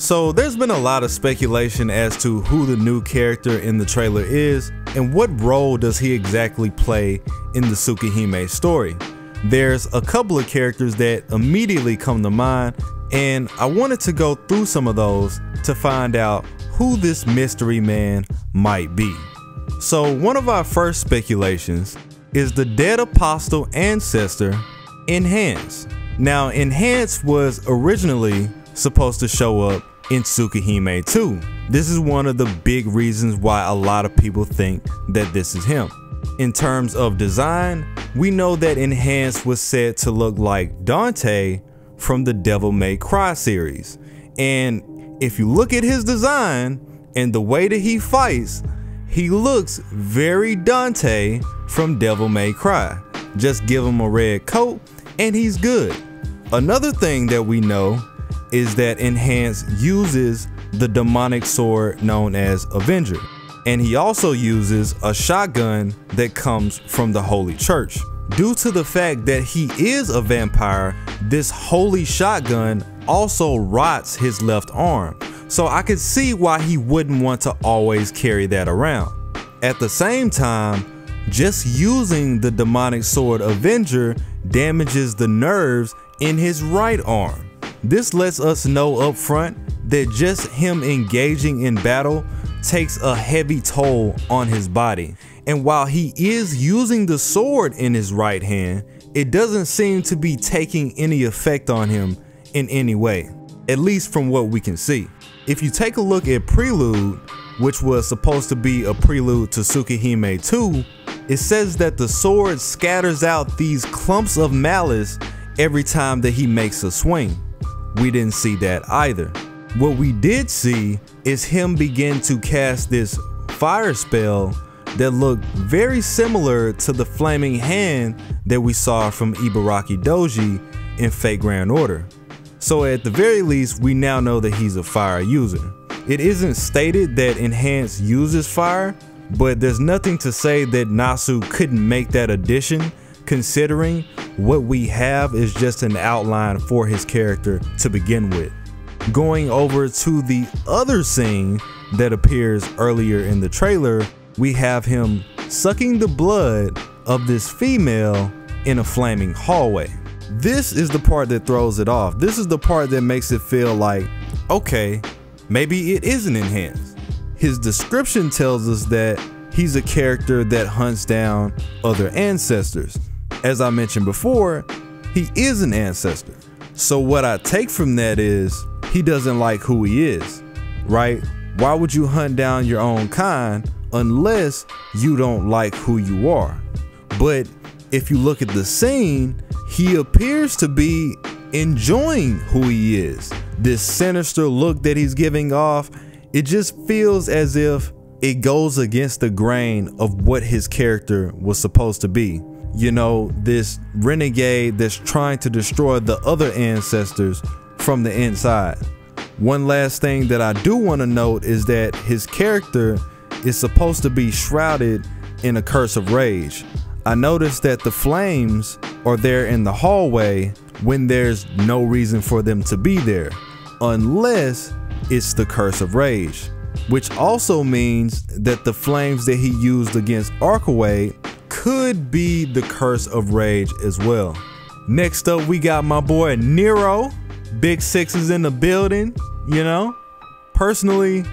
So there's been a lot of speculation as to who the new character in the trailer is and what role does he exactly play in the Tsukihime story. There's a couple of characters that immediately come to mind, and I wanted to go through some of those to find out who this mystery man might be. So one of our first speculations is the dead apostle ancestor, Enhance. Now Enhance was originally supposed to show up in Tsukihime 2. This is one of the big reasons why a lot of people think that this is him. In terms of design, we know that Enhance was said to look like Dante from the Devil May Cry series. And if you look at his design and the way that he fights, he looks very Dante from Devil May Cry. Just give him a red coat and he's good. Another thing that we know is that Enhance uses the demonic sword known as Avenger, and he also uses a shotgun that comes from the Holy Church. Due to the fact that he is a vampire, this holy shotgun also rots his left arm, so I could see why he wouldn't want to always carry that around. At the same time, just using the demonic sword Avenger damages the nerves in his right arm. This lets us know up front that just him engaging in battle takes a heavy toll on his body. And while he is using the sword in his right hand, it doesn't seem to be taking any effect on him in any way, at least from what we can see. If you take a look at Prelude, which was supposed to be a prelude to Tsukihime 2, it says that the sword scatters out these clumps of malice every time that he makes a swing. We didn't see that either. What we did see is him begin to cast this fire spell that looked very similar to the flaming hand that we saw from Ibaraki Doji in Fate Grand Order. So at the very least, we now know that he's a fire user. It isn't stated that Enhance uses fire, but there's nothing to say that Nasu couldn't make that addition, considering what we have is just an outline for his character to begin with. Going over to the other scene that appears earlier in the trailer, we have him sucking the blood of this female in a flaming hallway. This is the part that throws it off. This is the part that makes it feel like, okay, maybe it isn't Enhanced. His description tells us that he's a character that hunts down other ancestors. As I mentioned before, he is an ancestor. So what I take from that is he doesn't like who he is, right? Why would you hunt down your own kind unless you don't like who you are? But if you look at the scene, he appears to be enjoying who he is. This sinister look that he's giving off, it just feels as if it goes against the grain of what his character was supposed to be. You know, this renegade that's trying to destroy the other ancestors from the inside. One last thing that I do want to note is that his character is supposed to be shrouded in a curse of rage. I noticed that the flames are there in the hallway when there's no reason for them to be there, unless it's the curse of rage, which also means that the flames that he used against Arkawade could be the curse of rage as well. Next up, we got my boy Nero. Big sixes in the building, you know. Personally,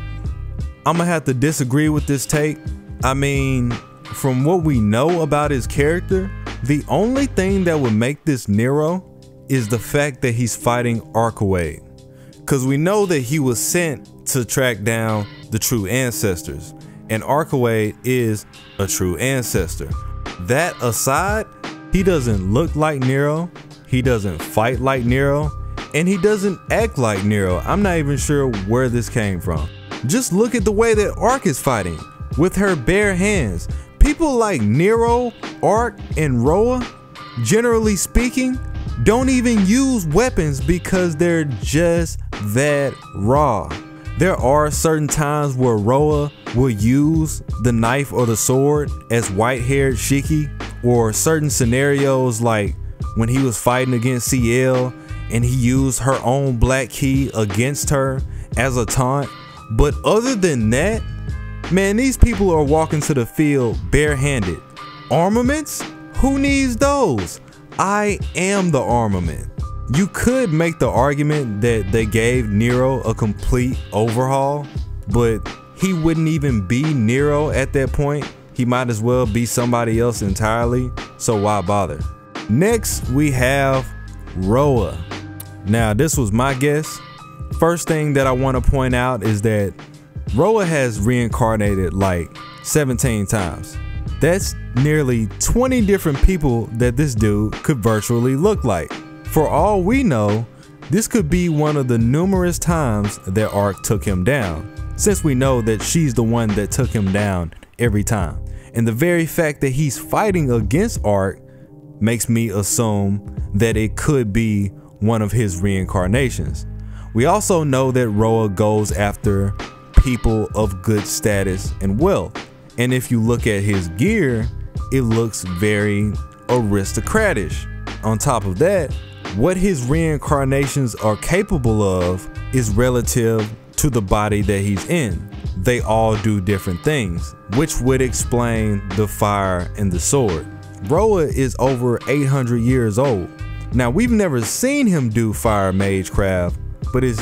I'm gonna have to disagree with this take. I mean, from what we know about his character, the only thing that would make this Nero is the fact that he's fighting Arkawade. Because we know that he was sent to track down the true ancestors, and Arkawade is a true ancestor. That aside, he doesn't look like Nero, he doesn't fight like Nero, and he doesn't act like Nero. I'm not even sure where this came from. Just look at the way that Ark is fighting, with her bare hands. People like Nero, Ark, and Roa, generally speaking, don't even use weapons because they're just that raw. There are certain times where Roa will use the knife or the sword as white-haired Shiki, or certain scenarios like when he was fighting against CL and he used her own black key against her as a taunt. But other than that, man, these people are walking to the field barehanded. Armaments? Who needs those? I am the armament. You could make the argument that they gave Nero a complete overhaul, but he wouldn't even be Nero at that point. He might as well be somebody else entirely, so why bother? Next, we have Roa. Now, this was my guess. First thing that I want to point out is that Roa has reincarnated like 17 times. That's nearly 20 different people that this dude could virtually look like. For all we know, this could be one of the numerous times that Arc took him down, since we know that she's the one that took him down every time. And the very fact that he's fighting against Arc makes me assume that it could be one of his reincarnations. We also know that Roa goes after people of good status and wealth. And if you look at his gear, it looks very aristocratish. On top of that, what his reincarnations are capable of is relative to the body that he's in. They all do different things, which would explain the fire and the sword. Roa is over 800 years old. Now, we've never seen him do fire magecraft, but it's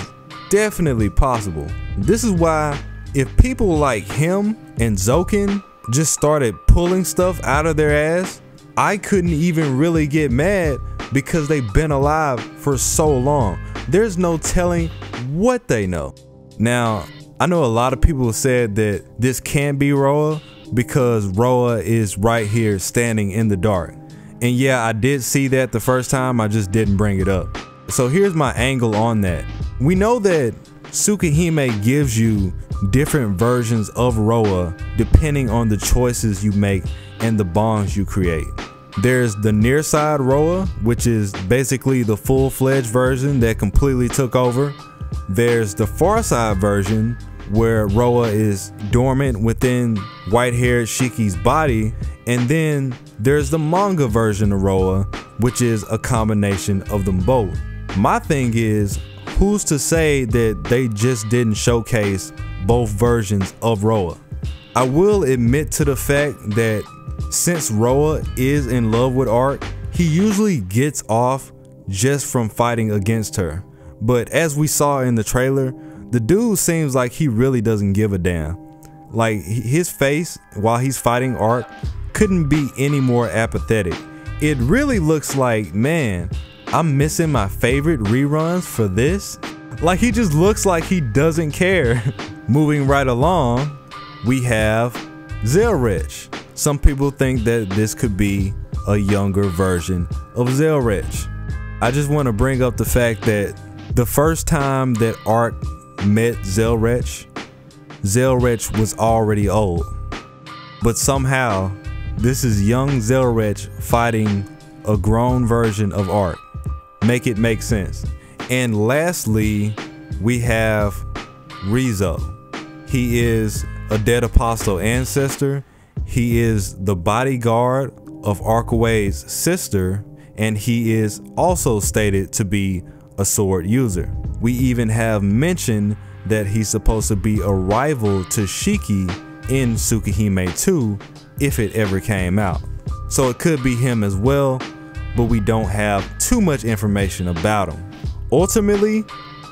definitely possible. This is why if people like him and Zoken just started pulling stuff out of their ass, I couldn't even really get mad because they've been alive for so long. There's no telling what they know. Now, I know a lot of people said that this can't be Roa because Roa is right here standing in the dark. And yeah, I did see that the first time, I just didn't bring it up. So here's my angle on that. We know that Tsukihime gives you different versions of Roa depending on the choices you make and the bonds you create. There's the near side Roa, which is basically the full-fledged version that completely took over. There's the far side version where Roa is dormant within white-haired Shiki's body, and then there's the manga version of Roa, which is a combination of them both. My thing is, who's to say that they just didn't showcase both versions of Roa? I will admit to the fact that since Roa is in love with Arc, he usually gets off just from fighting against her. But as we saw in the trailer, the dude seems like he really doesn't give a damn. Like, his face while he's fighting Arc couldn't be any more apathetic. It really looks like, man, I'm missing my favorite reruns for this. Like, he just looks like he doesn't care. Moving right along, we have Zelrech. Some people think that this could be a younger version of Zelrech. I just want to bring up the fact that the first time that Arc met Zelrech was already old. But somehow, this is young Zelrech fighting a grown version of Arc. Make it make sense. And lastly, we have Rizzo. He is a dead apostle ancestor. He is the bodyguard of Arcaway's sister, and he is also stated to be a sword user. We even have mentioned that he's supposed to be a rival to Shiki in Tsukihime 2 if it ever came out. So it could be him as well, but we don't have too much information about him. Ultimately,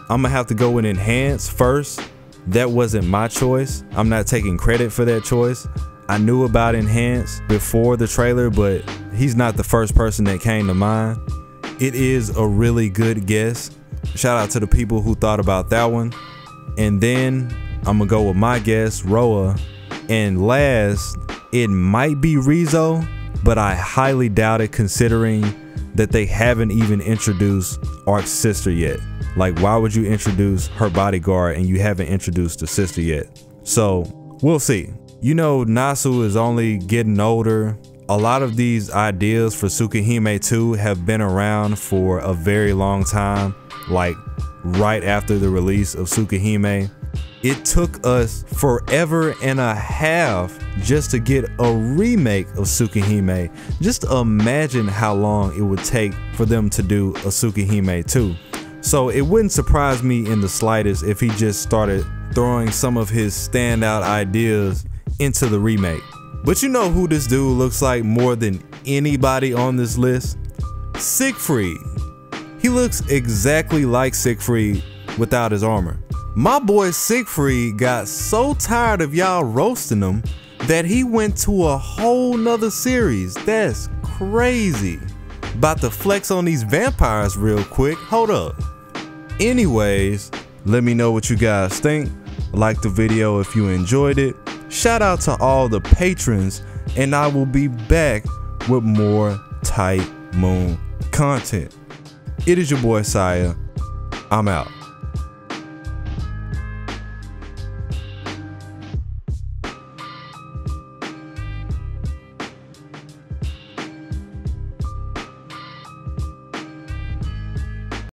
I'm gonna have to go with Enhance first. That wasn't my choice. I'm not taking credit for that choice. I knew about Enhance before the trailer, but he's not the first person that came to mind. It is a really good guess. Shout out to the people who thought about that one. And then I'm gonna go with my guess, Roa. And last, it might be Rizzo, but I highly doubt it considering that they haven't even introduced Arc's sister yet. Like, why would you introduce her bodyguard and you haven't introduced the sister yet? So we'll see. You know, Nasu is only getting older. A lot of these ideas for Tsukihime 2 have been around for a very long time, like right after the release of Tsukihime. It took us forever and a half just to get a remake of Tsukihime. Just imagine how long it would take for them to do a Tsukihime 2. So it wouldn't surprise me in the slightest if he just started throwing some of his standout ideas into the remake. But you know who this dude looks like more than anybody on this list? Siegfried. He looks exactly like Siegfried without his armor. My boy Siegfried got so tired of y'all roasting him that he went to a whole nother series. That's crazy. About to flex on these vampires real quick. Hold up. Anyways, let me know what you guys think. Like the video if you enjoyed it. Shout out to all the patrons, and I will be back with more Tight Moon content. It is your boy Tsiah. I'm out.